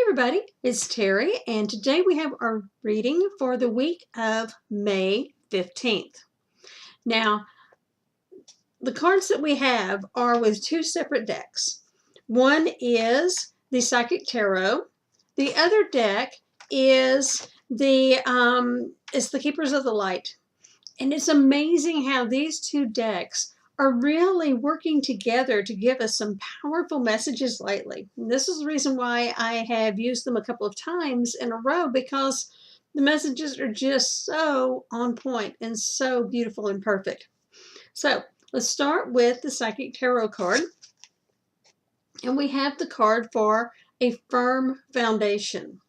Everybody, it's Terry, and today we have our reading for the week of May 15th. Now, the cards that we have are with two separate decks. One is the Psychic Tarot. The other deck is the Keepers of the Light. And it's amazing how these two decks are really working together to give us some powerful messages lately. And this is the reason why I have used them a couple of times in a row, because the messages are just so on point and so beautiful and perfect. So let's start with the Psychic Tarot card. And we have the card for a firm foundation.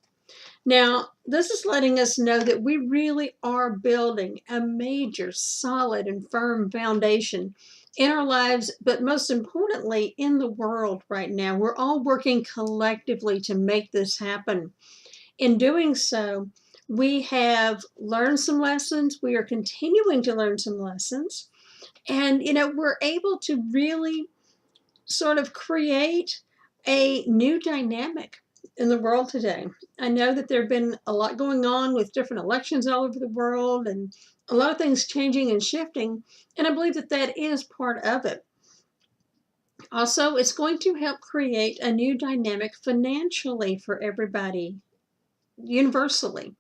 Now, this is letting us know that we really are building a major, solid, and firm foundation in our lives, but most importantly, in the world right now. We're all working collectively to make this happen. In doing so, we have learned some lessons. We are continuing to learn some lessons. And, we're able to really sort of create a new dynamic in the world today. I know that there have been a lot going on with different elections all over the world and a lot of things changing and shifting, and I believe that that is part of it. Also, it's going to help create a new dynamic financially for everybody, universally.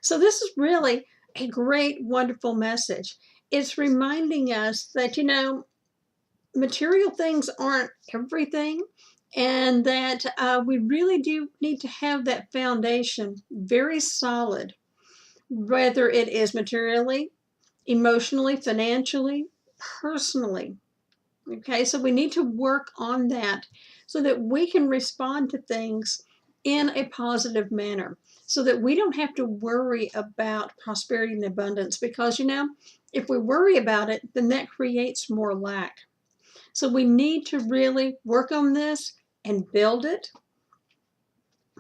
So this is really a great, wonderful message. It's reminding us that, material things aren't everything, and that we really do need to have that foundation very solid, whether it is materially, emotionally, financially, personally. Okay, so we need to work on that so that we can respond to things in a positive manner, so that we don't have to worry about prosperity and abundance, because, if we worry about it, then that creates more lack. So we need to really work on this and build it.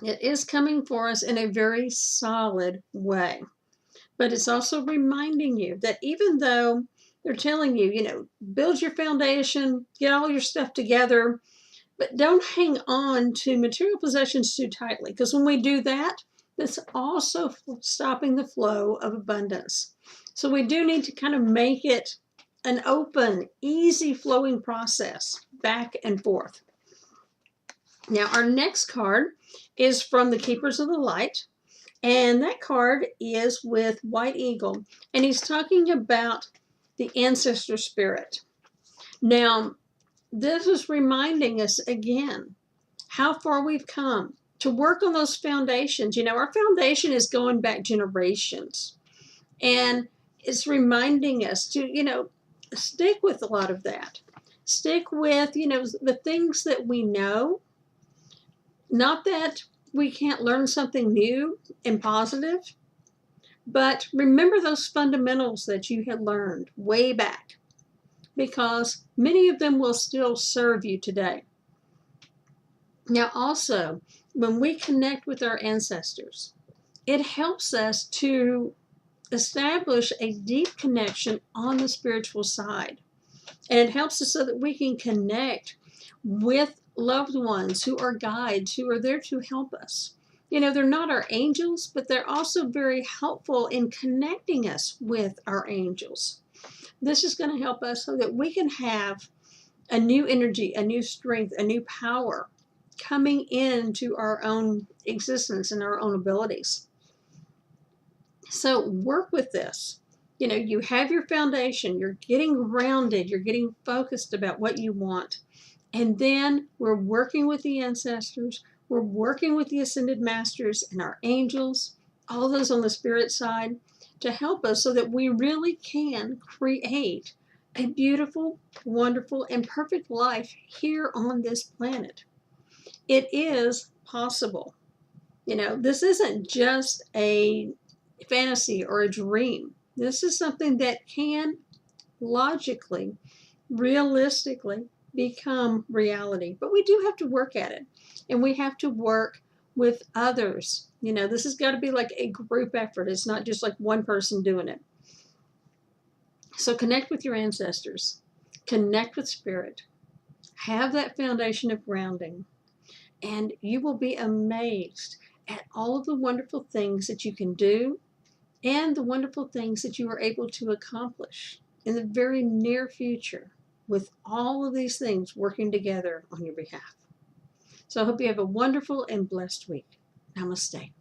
It is coming for us in a very solid way. But it's also reminding you that even though they're telling you, build your foundation, get all your stuff together, but don't hang on to material possessions too tightly, because when we do that, that's also stopping the flow of abundance. So we do need to kind of make it an open, easy flowing process back and forth. Now, our next card is from the Keepers of the Light, and that card is with White Eagle, and he's talking about the ancestor spirit. Now, this is reminding us again how far we've come to work on those foundations. Our foundation is going back generations, and it's reminding us to, stick with a lot of that. Stick with, the things that we know. Not that we can't learn something new and positive, but remember those fundamentals that you had learned way back, because many of them will still serve you today. Now, also, when we connect with our ancestors, it helps us to establish a deep connection on the spiritual side. And it helps us so that we can connect with loved ones who are guides, who are there to help us. They're not our angels, but they're also very helpful in connecting us with our angels. This is going to help us so that we can have a new energy, a new strength, a new power coming into our own existence and our own abilities. So work with this. You have your foundation, you're getting grounded, you're getting focused about what you want. And then we're working with the ancestors, we're working with the ascended masters and our angels, all those on the spirit side, to help us so that we really can create a beautiful, wonderful, and perfect life here on this planet. It is possible. This isn't just a fantasy or a dream. This is something that can logically, realistically become reality. But we do have to work at it, and we have to work with others. This has got to be like a group effort. It's not just like one person doing it. So connect with your ancestors, connect with spirit, have that foundation of grounding, and you will be amazed at all of the wonderful things that you can do and the wonderful things that you are able to accomplish in the very near future with all of these things working together on your behalf. So I hope you have a wonderful and blessed week. Namaste.